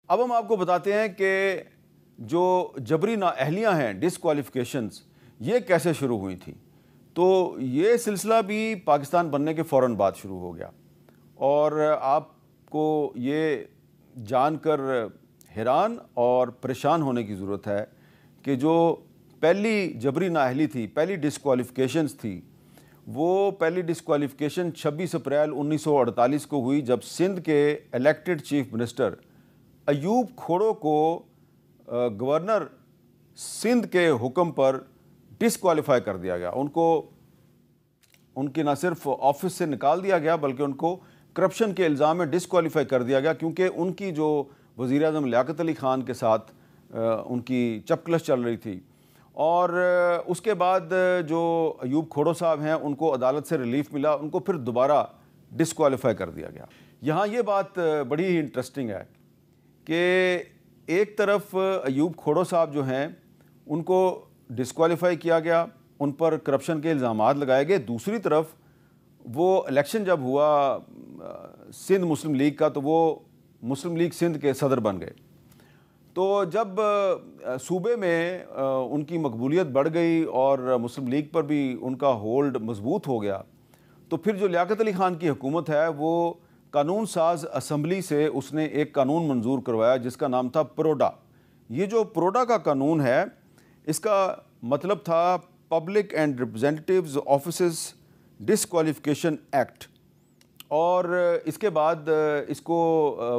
اب ہم آپ کو بتاتے ہیں کہ جو جبری نااہلیاں ہیں ڈسکوالیفیکیشنز یہ کیسے شروع ہوئی تھیں. تو یہ سلسلہ بھی پاکستان بننے کے فوراً بعد شروع ہو گیا، اور آپ کو یہ جان کر حیران اور پریشان ہونے کی ضرورت ہے کہ جو پہلی جبری نااہلی تھی، پہلی ڈسکوالیفیکیشنز تھی، وہ پہلی ڈسکوالیفیکیشن 26 اپریل 1948 کو ہوئی، جب سندھ کے elected chief minister Ayub Khuhro کو گورنر سندھ کے حکم پر ڈسکوالیفائی کر دیا گیا. ان کی نہ صرف آفس سے نکال دیا گیا بلکہ ان کو کرپشن کے الزام میں ڈسکوالیفائی کر دیا گیا، کیونکہ ان کی جو وزیر اعظم لیاقت علی خان کے ساتھ ان کی چپکلش چل رہی تھی. اور اس کے بعد جو ایوب کھوڑو صاحب ہیں ان کو عدالت سے ریلیف ملا، ان کو پھر دوبارہ ڈسکوالیفائی کر دیا گیا. یہاں یہ بات بڑی ہی انٹرسٹنگ ہے کہ ایک طرف ایوب کھوڑو صاحب جو ہیں ان کو ڈسکوالیفائی کیا گیا، ان پر کرپشن کے الزامات لگائے گئے، دوسری طرف وہ الیکشن جب ہوا سندھ مسلم لیگ کا تو وہ مسلم لیگ سندھ کے صدر بن گئے. تو جب صوبے میں ان کی مقبولیت بڑھ گئی اور مسلم لیگ پر بھی ان کا ہولڈ مضبوط ہو گیا، تو پھر جو لیاقت علی خان کی حکومت ہے وہ قانون ساز اسمبلی سے اس نے ایک قانون منظور کروایا جس کا نام تھا پروڈا. یہ جو پروڈا کا قانون ہے اس کا مطلب تھا public and representatives offices disqualification act, اور اس کے بعد اس کو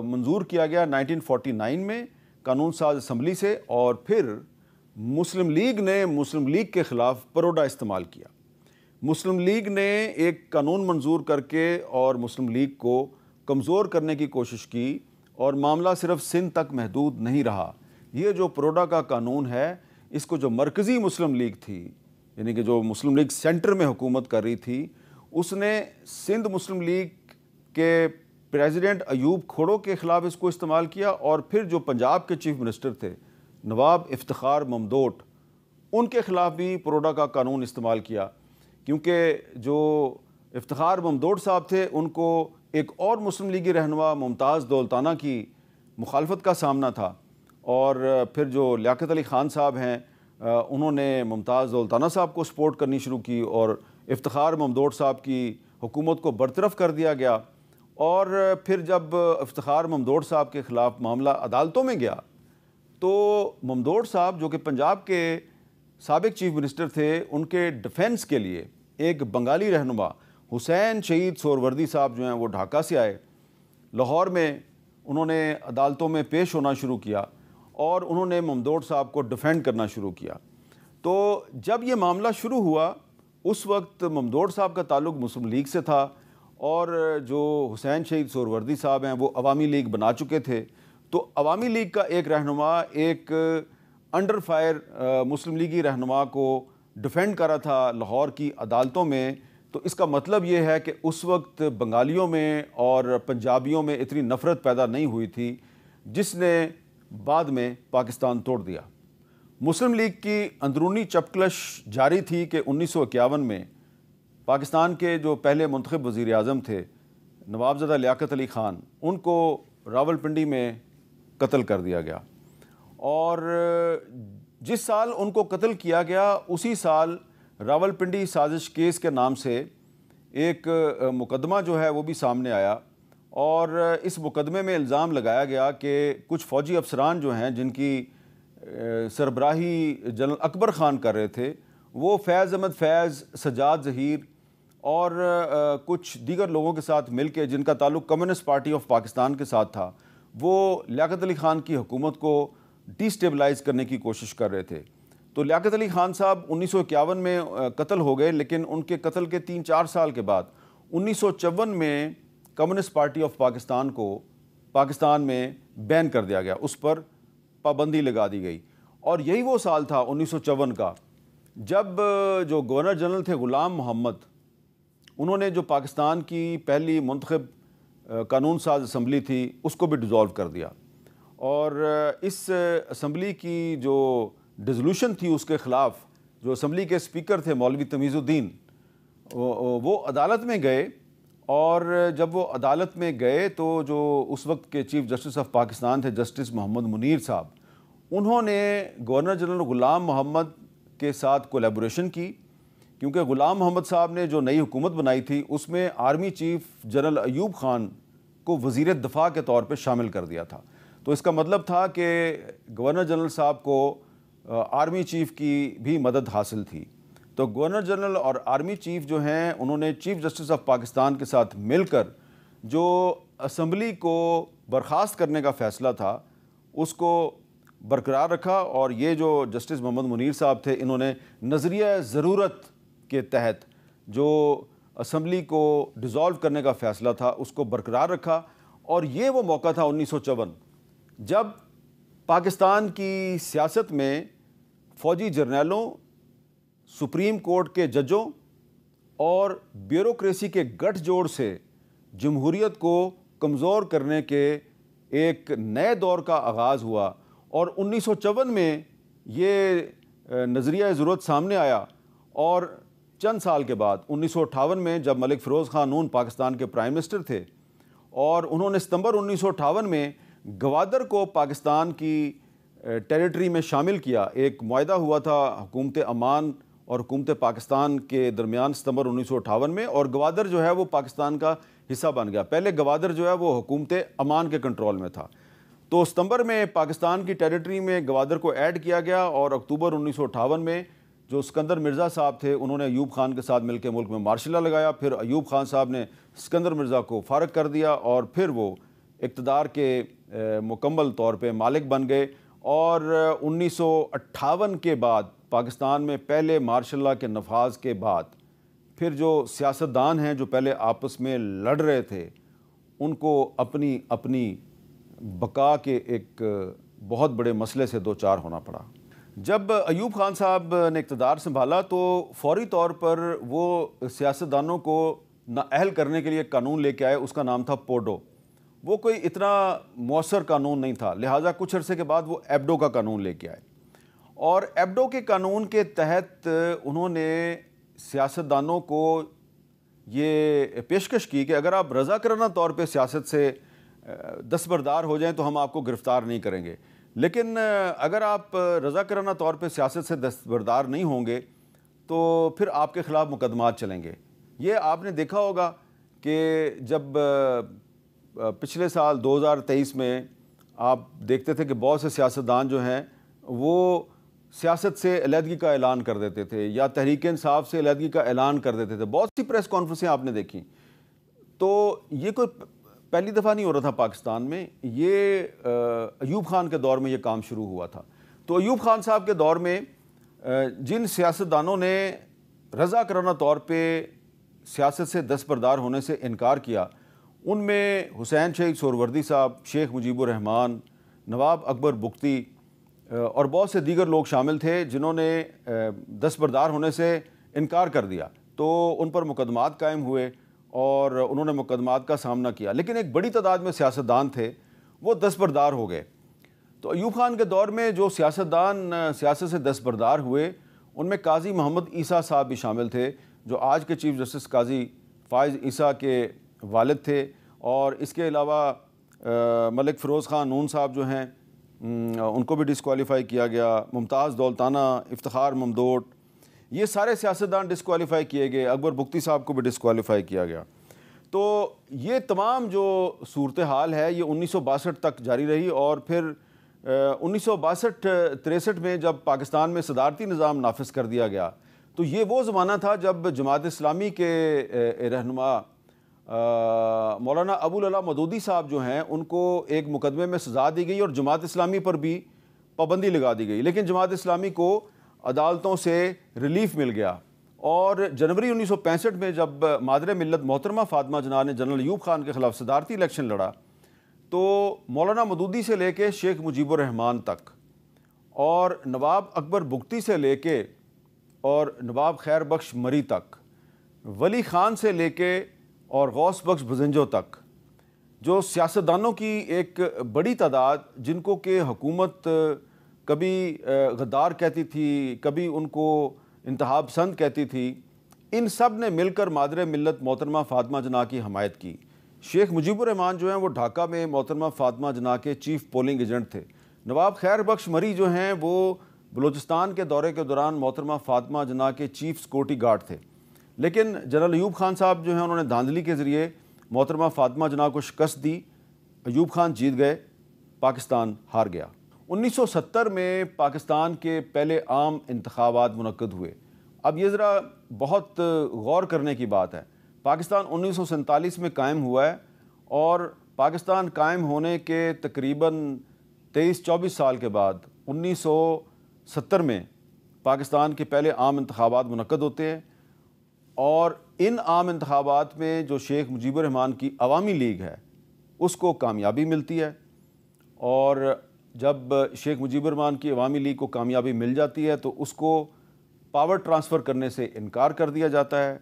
منظور کیا گیا 1949 میں قانون ساز اسمبلی سے، اور پھر مسلم لیگ نے مسلم لیگ کے خلاف پروڈا استعمال کیا. مسلم لیگ نے ایک قانون منظور کر کے اور مسلم لیگ کو کمزور کرنے کی کوشش کی، اور معاملہ صرف سندھ تک محدود نہیں رہا. یہ جو پروڈا کا قانون ہے اس کو جو مرکزی مسلم لیگ تھی، یعنی کہ جو مسلم لیگ سینٹر میں حکومت کر رہی تھی، اس نے سندھ مسلم لیگ کے پریزیڈنٹ ایوب کھوڑو کے خلاف اس کو استعمال کیا، اور پھر جو پنجاب کے چیف منسٹر تھے نواب افتخار ممدوٹ، ان کے خلاف بھی پروڈا کا قانون استعمال کیا، کیونکہ جو افتخار ممدوٹ صاحب تھے ان کو ایک اور مسلم لیگی رہنما ممتاز دولتانہ کی مخالفت کا سامنا تھا. اور پھر جو لیاقت علی خان صاحب ہیں انہوں نے ممتاز دولتانہ صاحب کو سپورٹ کرنی شروع کی، اور افتخار ممدوٹ صاحب کی حکومت کو برطرف کر دیا گیا. اور پھر جب افتخار ممدوٹ صاحب کے خلاف معاملہ عدالتوں میں گیا تو ممدوٹ صاحب جو کہ پنجاب کے سابق چیف منسٹر تھے، ان کے ڈیفنس کے لیے ایک بنگالی رہنما حسین شہید سہروردی صاحب جو ہیں وہ ڈھاکہ سے آئے، لاہور میں انہوں نے عدالتوں میں پیش ہونا شروع کیا اور انہوں نے ممدوٹ صاحب کو ڈیفینڈ کرنا شروع کیا. تو جب یہ معاملہ شروع ہوا اس وقت ممدوٹ صاحب کا تعلق مسلم لیگ سے تھا، اور جو حسین شہید سہروردی صاحب ہیں وہ عوامی لیگ بنا چکے تھے. تو عوامی لیگ کا ایک رہنما ایک انڈر فائر مسلم لیگی رہنما کو ڈیفینڈ کر رہا تھا لاہور کی عدالتوں میں. تو اس کا مطلب یہ ہے کہ اس وقت بنگالیوں میں اور پنجابیوں میں اتنی نفرت پیدا نہیں ہوئی تھی جس نے بعد میں پاکستان توڑ دیا. مسلم لیگ کی اندرونی چپکلش جاری تھی کہ 1951 میں پاکستان کے جو پہلے منتخب وزیر اعظم تھے نوابزدہ لیاقت علی خان، ان کو راولپنڈی میں قتل کر دیا گیا. اور جس سال ان کو قتل کیا گیا اسی سال راولپنڈی سازش کیس کے نام سے ایک مقدمہ جو ہے وہ بھی سامنے آیا، اور اس مقدمے میں الزام لگایا گیا کہ کچھ فوجی افسران جو ہیں جن کی سربراہی جنرل اکبر خان کر رہے تھے، وہ فیض احمد فیض، سجاد ظہیر اور کچھ دیگر لوگوں کے ساتھ مل کے، جن کا تعلق کمیونسٹ پارٹی آف پاکستان کے ساتھ تھا، وہ لیاقت علی خان کی حکومت کو ڈی سٹیبلائز کرنے کی کوشش کر رہے تھے. تو لیاقت علی خان صاحب 1951 میں قتل ہو گئے، لیکن ان کے قتل کے 3-4 سال کے بعد 1954 میں کمیونسٹ پارٹی آف پاکستان کو پاکستان میں بین کر دیا گیا، اس پر پابندی لگا دی گئی. اور یہی وہ سال تھا 1954 کا جب جو گورنر جنرل تھے غلام محمد، انہوں نے جو پاکستان کی پہلی منتخب قانون ساز اسمبلی تھی اس کو بھی ڈیزالو کر دیا. اور اس اسمبلی کی جو ڈیزولوشن تھی اس کے خلاف جو اسمبلی کے اسپیکر تھے مولوی تمیز الدین، وہ عدالت میں گئے اور جب وہ عدالت میں گئے تو جو اس وقت کے چیف جسٹس آف پاکستان تھے جسٹس محمد منیر صاحب، انہوں نے گورنر جنرل غلام محمد کے ساتھ کولیبوریشن کی، کیونکہ غلام محمد صاحب نے جو نئی حکومت بنائی تھی اس میں army chief general Ayub Khan کو وزیر دفاع کے طور پہ شامل کر دیا تھا۔ تو اس کا مطلب تھا کہ گورنر جنرل صاحب کو آرمی چیف کی بھی مدد حاصل تھی۔ تو گورنر جنرل اور آرمی چیف جو ہیں انہوں نے چیف جسٹس آف پاکستان کے ساتھ مل کر جو اسمبلی کو برخاست کرنے کا فیصلہ تھا اس کو برقرار رکھا، اور یہ جو جسٹس محمد منیر صاحب تھے انہوں نے نظریہ ضرورت کے تحت جو اسمبلی کو ڈیزالو کرنے کا فیصلہ تھا اس کو برقرار رکھا۔ اور یہ وہ موقع تھا 1954 جب پاکستان کی سیاست میں فوجی جرنیلوں، سپریم کورٹ کے ججوں اور بیوروکریسی کے گٹھ جوڑ سے جمہوریت کو کمزور کرنے کے ایک نئے دور کا آغاز ہوا۔ اور 1954 میں یہ نظریہ ضرورت سامنے آیا، اور چند سال کے بعد 1958 میں جب ملک فیروز خان نون پاکستان کے پرائم منسٹر تھے اور انہوں نے ستمبر 1958 میں گوادر کو پاکستان کی ٹیریٹری میں شامل کیا، ایک معاہدہ ہوا تھا حکومت امان اور حکومت پاکستان کے درمیان ستمبر 1958 میں، اور گوادر جو ہے وہ پاکستان کا حصہ بن گیا۔ پہلے گوادر جو ہے وہ حکومت امان کے کنٹرول میں تھا، تو ستمبر میں پاکستان کی ٹیریٹری میں گوادر کو ایڈ کیا گیا، اور اکتوبر 1958 میں جو اسکندر مرزا صاحب تھے انہوں نے ایوب خان کے ساتھ مل کے ملک میں مارشل لا لگایا، پھر ایوب خان صاحب نے اسکندر مرزا کو فارغ کر دیا، اور پھر وہ اقتدار کے مکمل طور پہ مالک بن گئے۔ اور 1958 کے بعد پاکستان میں پہلے مارشل لا کے نفاذ کے بعد پھر جو سیاستدان ہیں جو پہلے آپس میں لڑ رہے تھے ان کو اپنی اپنی بقا کے ایک بہت بڑے مسئلے سے دوچار ہونا پڑا۔ جب ایوب خان صاحب نے اقتدار سنبھالا تو فوری طور پر وہ سیاستدانوں کو نااہل کرنے کے لیے ایک قانون لے کے آئے، اس کا نام تھا پوڈو۔ وہ کوئی اتنا مؤثر قانون نہیں تھا، لہٰذا کچھ عرصے کے بعد وہ ایبڈو کا قانون لے کے آئے، اور ایبڈو کے قانون کے تحت انہوں نے سیاستدانوں کو یہ پیشکش کی کہ اگر آپ رضاکارانہ طور پہ سیاست سے دستبردار ہو جائیں تو ہم آپ کو گرفتار نہیں کریں گے، لیکن اگر آپ رضاکارانہ طور پہ سیاست سے دستبردار نہیں ہوں گے تو پھر آپ کے خلاف مقدمات چلیں گے۔ یہ آپ نے دیکھا ہوگا کہ جب پچھلے سال 2023 میں آپ دیکھتے تھے کہ بہت سے سیاستدان جو ہیں وہ سیاست سے علیحدگی کا اعلان کر دیتے تھے یا تحریک انصاف سے علیحدگی کا اعلان کر دیتے تھے، بہت سی پریس کانفرنسیں آپ نے دیکھی۔ تو یہ کوئی پہلی دفعہ نہیں ہو رہا تھا پاکستان میں، یہ ایوب خان کے دور میں یہ کام شروع ہوا تھا۔ تو ایوب خان صاحب کے دور میں جن سیاستدانوں نے رضاکارانہ طور پہ سیاست سے دستبردار ہونے سے انکار کیا ان میں حسین شیخ سہروردی صاحب، شیخ مجیب الرحمان، نواب اکبر بگٹی اور بہت سے دیگر لوگ شامل تھے جنہوں نے دستبردار ہونے سے انکار کر دیا، تو ان پر مقدمات قائم ہوئے اور انہوں نے مقدمات کا سامنا کیا، لیکن ایک بڑی تعداد میں سیاستدان تھے وہ دستبردار ہو گئے۔ تو ایوب خان کے دور میں جو سیاستدان سیاست سے دستبردار ہوئے ان میں قاضی محمد عیسیٰ صاحب بھی شامل تھے جو آج کے چیف جسٹس قاضی فائز عیسیٰ کے والد تھے، اور اس کے علاوہ ملک فیروز خان نون صاحب جو ہیں ان کو بھی ڈسکوالیفائی کیا گیا، ممتاز دولتانہ، افتخار ممدوٹ، یہ سارے سیاستدان ڈسکوالیفائی کیے گئے، اکبر بگٹی صاحب کو بھی ڈسکوالیفائی کیا گیا۔ تو یہ تمام جو صورتحال ہے یہ 1962 تک جاری رہی، اور پھر 1962-63 میں جب پاکستان میں صدارتی نظام نافذ کر دیا گیا تو یہ وہ زمانہ تھا جب جماعت اسلامی کے رہنما مولانا ابوالعلا مودودی صاحب جو ہیں ان کو ایک مقدمے میں سزا دی گئی اور جماعت اسلامی پر بھی پابندی لگا دی گئی، لیکن جماعت اسلامی کو عدالتوں سے ریلیف مل گیا، اور جنوری 1965 میں جب مادر ملت محترمہ فاطمہ جناح نے جنرل ایوب خان کے خلاف صدارتی الیکشن لڑا تو مولانا مودودی سے لے کے شیخ مجیب الرحمان تک اور نواب اکبر بگٹی سے لے کے اور نواب خیر بخش مری تک، ولی خان سے لے کے اور غوث بخش بزنجو تک، جو سیاستدانوں کی ایک بڑی تعداد جن کو کہ حکومت کبھی غدار کہتی تھی، کبھی ان کو انتہا پسند کہتی تھی، ان سب نے مل کر مادر ملت محترمہ فاطمہ جناح کی حمایت کی۔ شیخ مجیب الرحمان جو ہیں وہ ڈھاکہ میں محترمہ فاطمہ جناح کے چیف پولنگ ایجنٹ تھے۔ نواب خیر بخش مری جو ہیں وہ بلوچستان کے دورے کے دوران محترمہ فاطمہ جناح کے چیف سیکورٹی گارڈ تھے، لیکن جنرل ایوب خان صاحب جو ہیں انہوں نے دھاندلی کے ذریعے محترمہ فاطمہ جناح کو شکست دی۔ ایوب خان جیت گئے، پاکستان ہار گیا۔ 1970 میں پاکستان کے پہلے عام انتخابات منعقد ہوئے۔ اب یہ ذرا بہت غور کرنے کی بات ہے، پاکستان 1947 میں قائم ہوا ہے، اور پاکستان قائم ہونے کے تقریباً 23-24 سال کے بعد 1970 میں پاکستان کے پہلے عام انتخابات منعقد ہوتے ہیں، اور ان عام انتخابات میں جو شیخ مجیب الرحمان کی عوامی لیگ ہے اس کو کامیابی ملتی ہے، اور جب شیخ مجیب الرحمان کی عوامی لیگ کو کامیابی مل جاتی ہے تو اس کو پاور ٹرانسفر کرنے سے انکار کر دیا جاتا ہے۔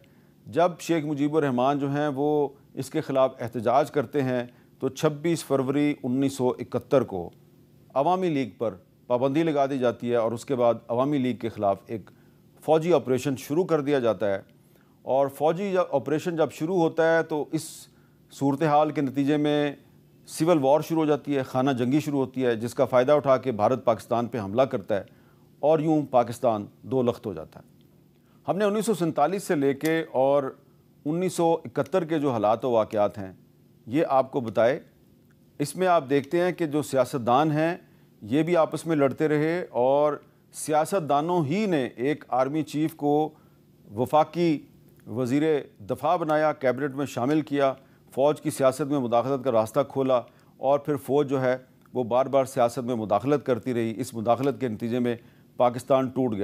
جب شیخ مجیب الرحمان جو ہیں وہ اس کے خلاف احتجاج کرتے ہیں تو 26 فروری 1971 کو عوامی لیگ پر پابندی لگا دی جاتی ہے، اور اس کے بعد عوامی لیگ کے خلاف ایک فوجی آپریشن شروع کر دیا جاتا ہے۔ اور فوجی آپریشن جب شروع ہوتا ہے تو اس صورتحال کے نتیجے میں سول وار شروع ہو جاتی ہے، خانہ جنگی شروع ہوتی ہے، جس کا فائدہ اٹھا کے بھارت پاکستان پہ حملہ کرتا ہے، اور یوں پاکستان دو لخت ہو جاتا ہے۔ ہم نے 1947 سے لے کے اور 1971 کے جو حالات و واقعات ہیں یہ آپ کو بتائے۔ اس میں آپ دیکھتے ہیں کہ جو سیاستدان ہیں یہ بھی آپس میں لڑتے رہے، اور سیاستدانوں ہی نے ایک آرمی چیف کو وفاقی وزیر دفاع بنایا، کیبنٹ میں شامل کیا، فوج کی سیاست میں مداخلت کا راستہ کھولا، اور پھر فوج جو ہے وہ بار بار سیاست میں مداخلت کرتی رہی۔ اس مداخلت کے نتیجے میں پاکستان ٹوٹ گیا۔